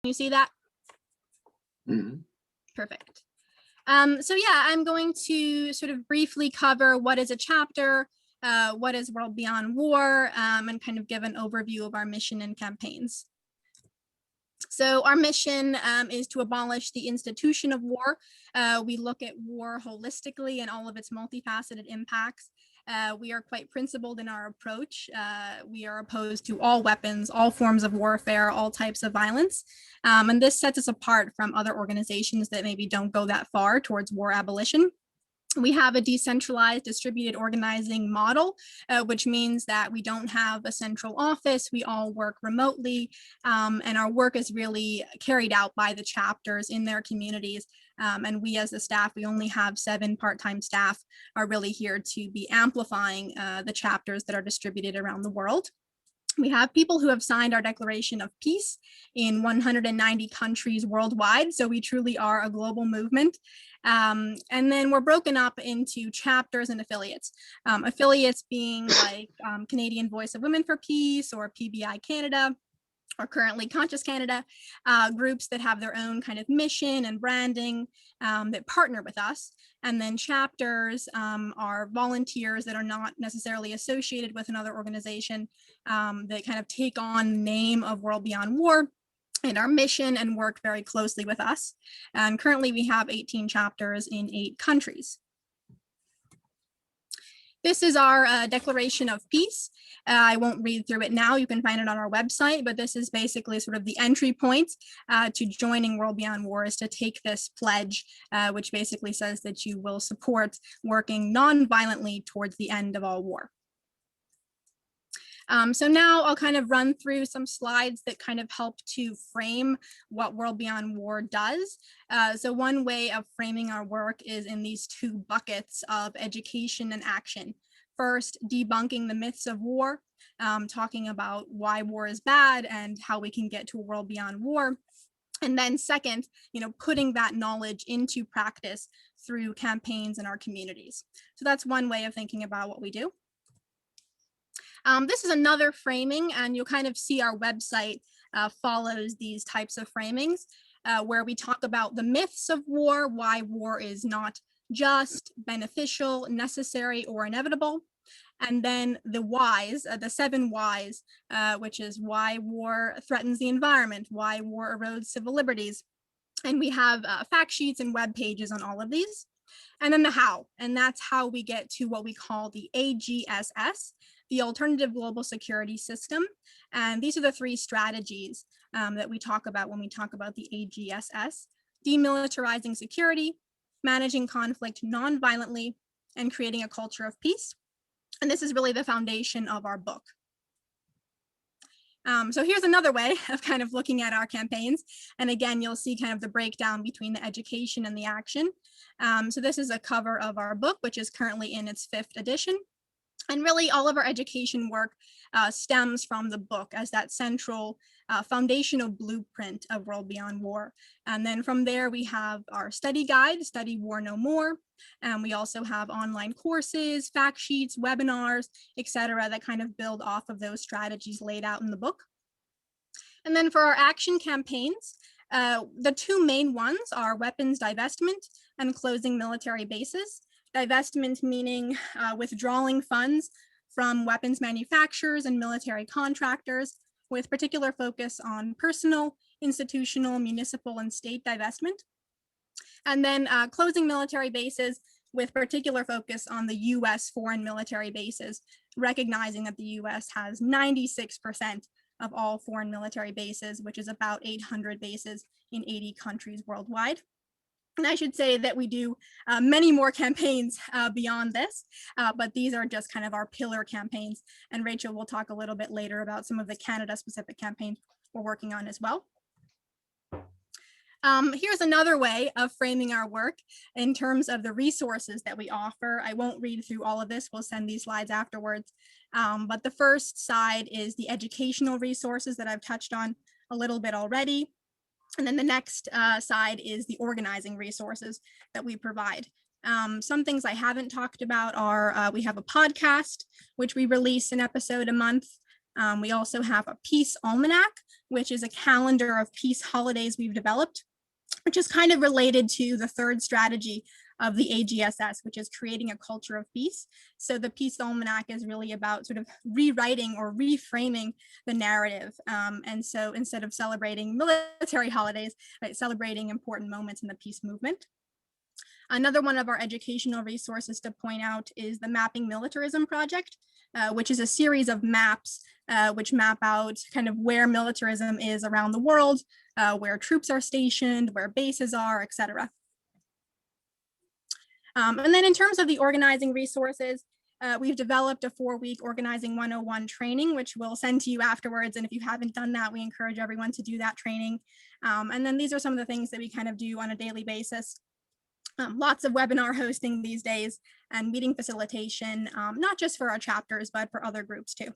you see that? Mm-hmm. Perfect. So yeah, I'm going to sort of briefly cover what is a chapter, what is World Beyond War, and kind of give an overview of our mission and campaigns. So our mission is to abolish the institution of war. We look at war holistically and all of its multifaceted impacts. We are quite principled in our approach. We are opposed to all weapons, all forms of warfare, all types of violence. And this sets us apart from other organizations that maybe don't go that far towards war abolition. We have a decentralized distributed organizing model, which means that we don't have a central office. We all work remotely, and our work is really carried out by the chapters in their communities. And we as the staff, we only have 7 part-time staff, are really here to be amplifying the chapters that are distributed around the world. We have people who have signed our Declaration of Peace in 190 countries worldwide, so we truly are a global movement. And then we're broken up into chapters and affiliates. Affiliates being like Canadian Voice of Women for Peace or PBI Canada, or currently Conscious Canada, groups that have their own kind of mission and branding that partner with us. And then chapters are volunteers that are not necessarily associated with another organization that kind of take on the name of World Beyond War and our mission and work very closely with us. And currently we have 18 chapters in 8 countries. This is our Declaration of Peace. I won't read through it now. You can find it on our website, but this is basically sort of the entry point to joining World Beyond War, is to take this pledge, which basically says that you will support working non-violently towards the end of all war. So now I'll kind of run through some slides that kind of help to frame what World Beyond War does. So one way of framing our work is in these 2 buckets of education and action. First, debunking the myths of war, talking about why war is bad and how we can get to a world beyond war. And then second, putting that knowledge into practice through campaigns in our communities. So that's one way of thinking about what we do. This is another framing, and you'll kind of see our website follows these types of framings, where we talk about the myths of war, why war is not just, beneficial, necessary, or inevitable. And then the whys, the 7 whys, which is why war threatens the environment, why war erodes civil liberties. And we have fact sheets and web pages on all of these. And then the how, and that's how we get to what we call the AGSS, the Alternative Global Security System. And these are the 3 strategies that we talk about when we talk about the AGSS: demilitarizing security, managing conflict non-violently, and creating a culture of peace. And this is really the foundation of our book. So here's another way of kind of looking at our campaigns. And again, you'll see kind of the breakdown between the education and the action. So this is a cover of our book, which is currently in its 5th edition. And really all of our education work stems from the book as that central foundational blueprint of World Beyond War. And then from there, we have our study guide, Study War No More. And we also have online courses, fact sheets, webinars, etc., that kind of build off of those strategies laid out in the book. And then for our action campaigns, the 2 main ones are weapons divestment and closing military bases. Divestment meaning withdrawing funds from weapons manufacturers and military contractors, with particular focus on personal, institutional, municipal, and state divestment. And then closing military bases with particular focus on the US foreign military bases, recognizing that the US has 96% of all foreign military bases, which is about 800 bases in 80 countries worldwide. And I should say that we do many more campaigns beyond this, but these are just kind of our pillar campaigns. And Rachel will talk a little bit later about some of the Canada-specific campaigns we're working on as well. Here's another way of framing our work in terms of the resources that we offer. I won't read through all of this. We'll send these slides afterwards. But the first side is the educational resources that I've touched on a little bit already. And then the next side is the organizing resources that we provide. Some things I haven't talked about are we have a podcast, which we release an episode a month. We also have a peace almanac, which is a calendar of peace holidays we've developed, which is kind of related to the third strategy of the AGSS, which is creating a culture of peace. So the Peace Almanac is really about sort of rewriting or reframing the narrative. And so instead of celebrating military holidays, right, celebrating important moments in the peace movement. Another one of our educational resources to point out is the Mapping Militarism Project, which is a series of maps which map out kind of where militarism is around the world, where troops are stationed, where bases are, et cetera. And then in terms of the organizing resources, we've developed a 4-week Organizing 101 training, which we'll send to you afterwards. And if you haven't done that, we encourage everyone to do that training. And then these are some of the things that we kind of do on a daily basis. Lots of webinar hosting these days and meeting facilitation, not just for our chapters, but for other groups too.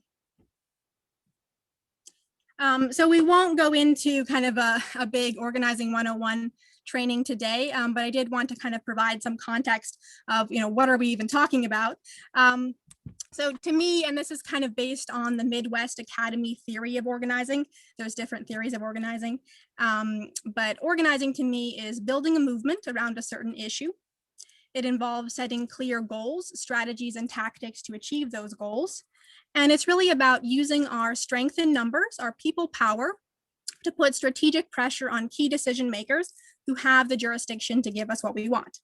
So we won't go into kind of a big Organizing 101 training today, but I did want to kind of provide some context of, what are we even talking about? So to me, and this is kind of based on the Midwest Academy theory of organizing, there's different theories of organizing, but organizing to me is building a movement around a certain issue. It involves setting clear goals, strategies, and tactics to achieve those goals. And it's really about using our strength in numbers, our people power, to put strategic pressure on key decision makers who have the jurisdiction to give us what we want.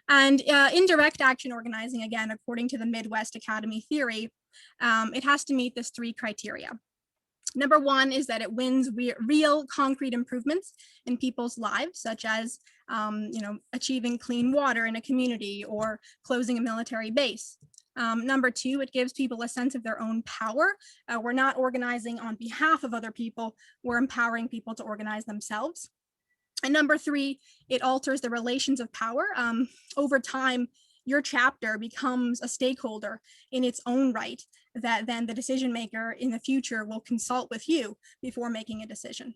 And in direct action organizing, again, according to the Midwest Academy theory, it has to meet this 3 criteria. Number 1 is that it wins real concrete improvements in people's lives, such as achieving clean water in a community or closing a military base. Number 2, it gives people a sense of their own power. We're not organizing on behalf of other people, we're empowering people to organize themselves. And number 3, it alters the relations of power. Over time, your chapter becomes a stakeholder in its own right that then the decision maker in the future will consult with you before making a decision.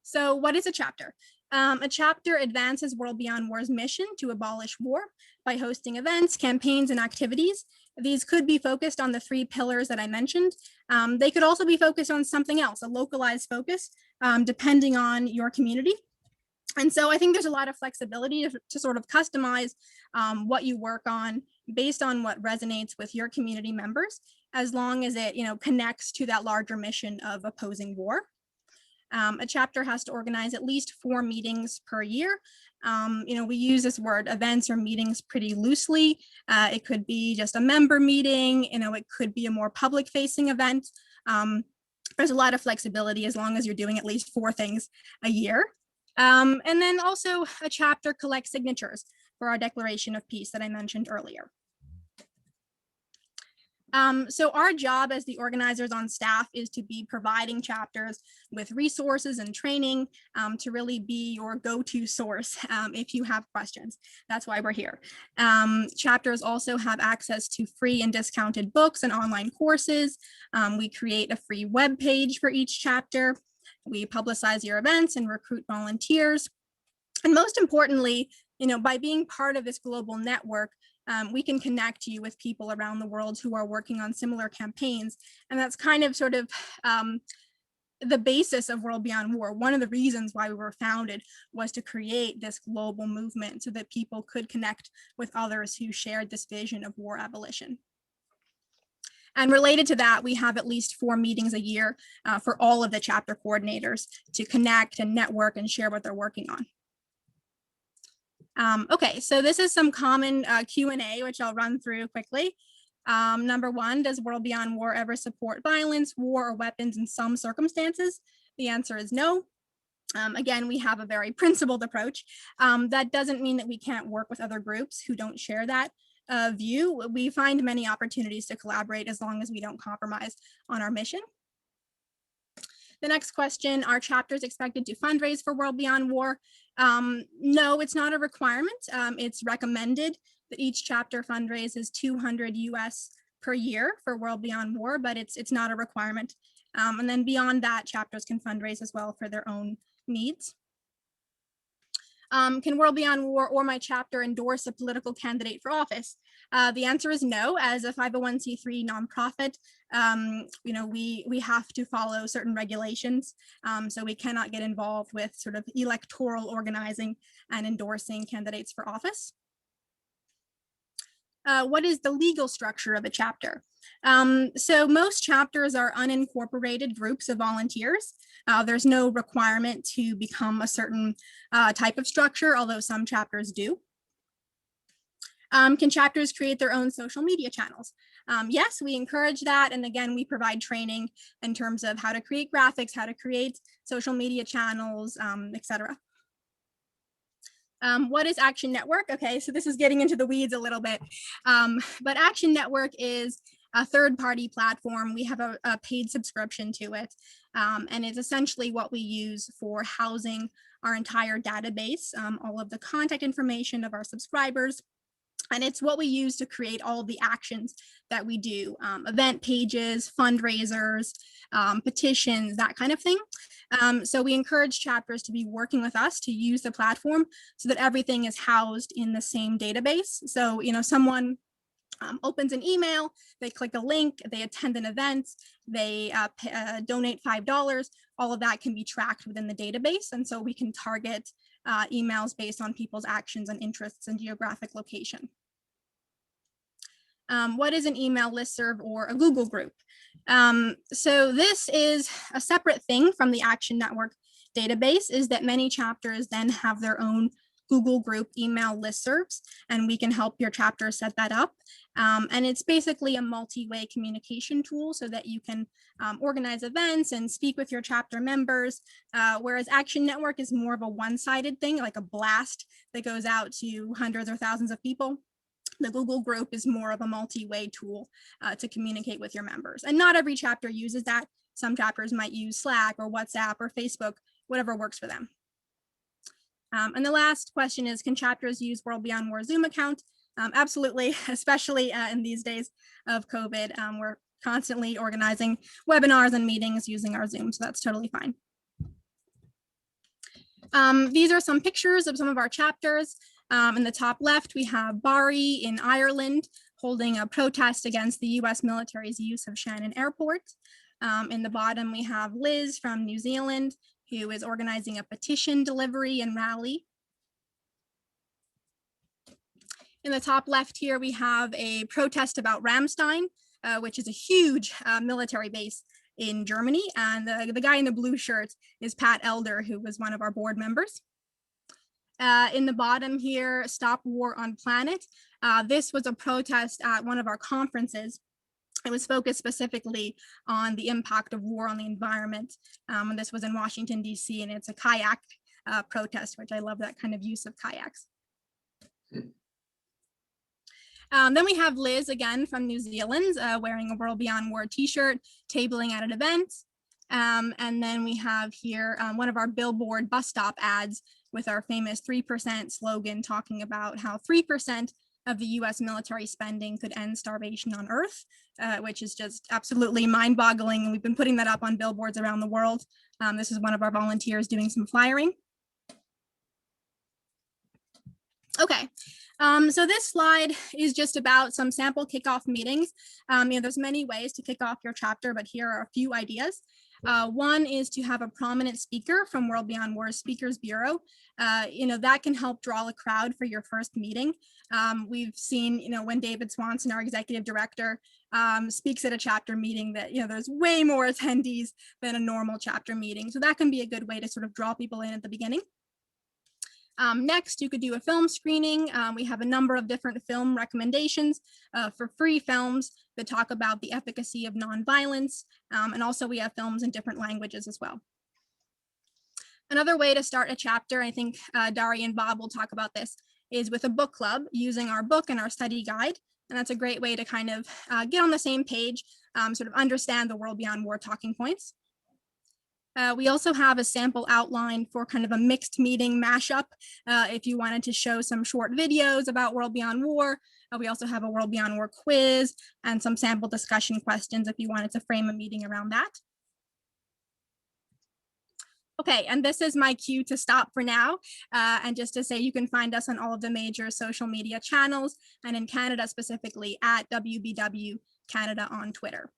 So what is a chapter? A chapter advances World Beyond War's mission to abolish war by hosting events, campaigns, and activities. These could be focused on the 3 pillars that I mentioned. They could also be focused on something else, a localized focus, depending on your community. And so I think there's a lot of flexibility to sort of customize what you work on based on what resonates with your community members, as long as it connects to that larger mission of opposing war. A chapter has to organize at least 4 meetings per year. We use this word events or meetings pretty loosely. It could be just a member meeting, it could be a more public facing event. There's a lot of flexibility as long as you're doing at least 4 things a year. And then also a chapter collects signatures for our Declaration of Peace that I mentioned earlier. So our job as the organizers on staff is to be providing chapters with resources and training to really be your go-to source if you have questions. That's why we're here. Chapters also have access to free and discounted books and online courses. We create a free web page for each chapter. We publicize your events and recruit volunteers. And most importantly, by being part of this global network, we can connect you with people around the world who are working on similar campaigns. And that's kind of sort of the basis of World Beyond War. One of the reasons why we were founded was to create this global movement so that people could connect with others who shared this vision of war abolition. And related to that, we have at least 4 meetings a year for all of the chapter coordinators to connect and network and share what they're working on. Okay, so this is some common Q&A, which I'll run through quickly. Number 1, does World Beyond War ever support violence, war, or weapons in some circumstances? The answer is no. Again, we have a very principled approach. That doesn't mean that we can't work with other groups who don't share that view. We find many opportunities to collaborate as long as we don't compromise on our mission. The next question, are chapters expected to fundraise for World Beyond War? No, it's not a requirement. It's recommended that each chapter fundraises $200 US per year for World Beyond War, but it's not a requirement. And then beyond that, chapters can fundraise as well for their own needs. Can World Beyond War or my chapter endorse a political candidate for office? The answer is no. As a 501c3 nonprofit, we have to follow certain regulations. So we cannot get involved with sort of electoral organizing and endorsing candidates for office. What is the legal structure of a chapter? So most chapters are unincorporated groups of volunteers. There's no requirement to become a certain type of structure, although some chapters do. Can chapters create their own social media channels? Yes, we encourage that. And again, we provide training in terms of how to create graphics, how to create social media channels, etc. What is Action Network? Okay, so this is getting into the weeds a little bit, but Action Network is a third-party platform. We have a paid subscription to it, and it's essentially what we use for housing our entire database, all of the contact information of our subscribers, and it's what we use to create all of the actions that we do, event pages, fundraisers, petitions, that kind of thing. So we encourage chapters to be working with us to use the platform so that everything is housed in the same database. So, someone opens an email, they click a link, they attend an event, they donate $5, all of that can be tracked within the database. And so we can target emails based on people's actions and interests and geographic location. What is an email listserv or a Google group? So this is a separate thing from the Action Network database, is that many chapters then have their own Google group email listservs, and we can help your chapter set that up. And it's basically a multi-way communication tool so that you can organize events and speak with your chapter members, whereas Action Network is more of a one-sided thing, like a blast that goes out to hundreds or thousands of people. The Google group is more of a multi-way tool to communicate with your members. And not every chapter uses that. Some chapters might use Slack or WhatsApp or Facebook, whatever works for them. And the last question is, can chapters use World Beyond War Zoom account? Absolutely, especially in these days of COVID. We're constantly organizing webinars and meetings using our Zoom, so that's totally fine. These are some pictures of some of our chapters. In the top left, we have Bari in Ireland holding a protest against the US military's use of Shannon Airport. In the bottom, we have Liz from New Zealand, who is organizing a petition delivery and rally. In the top left here, we have a protest about Ramstein, which is a huge military base in Germany. And the guy in the blue shirt is Pat Elder, who was one of our board members. In the bottom here, Stop War on Planet. This was a protest at one of our conferences. It was focused specifically on the impact of war on the environment. And this was in Washington, DC, and it's a kayak protest, which I love that kind of use of kayaks. Then we have Liz again from New Zealand wearing a World Beyond War t-shirt, tabling at an event. And then we have here one of our billboard bus stop ads with our famous 3% slogan, talking about how 3% of the US military spending could end starvation on Earth, which is just absolutely mind-boggling. And we've been putting that up on billboards around the world. This is one of our volunteers doing some flyering. Okay. So this slide is just about some sample kickoff meetings. There's many ways to kick off your chapter, but here are a few ideas. One is to have a prominent speaker from World Beyond War's Speakers Bureau. That can help draw a crowd for your first meeting. We've seen, when David Swanson, our executive director, speaks at a chapter meeting that, there's way more attendees than a normal chapter meeting. So that can be a good way to sort of draw people in at the beginning. Next, you could do a film screening. We have a number of different film recommendations for free films that talk about the efficacy of nonviolence. And also we have films in different languages as well. Another way to start a chapter, I think Dari and Bob will talk about this, is with a book club using our book and our study guide. And that's a great way to kind of get on the same page, sort of understand the World Beyond War talking points. We also have a sample outline for kind of a mixed meeting mashup. If you wanted to show some short videos about World Beyond War, we also have a World Beyond War quiz and some sample discussion questions if you wanted to frame a meeting around that. Okay, and this is my cue to stop for now. And just to say, you can find us on all of the major social media channels, and in Canada specifically at WBW Canada on Twitter.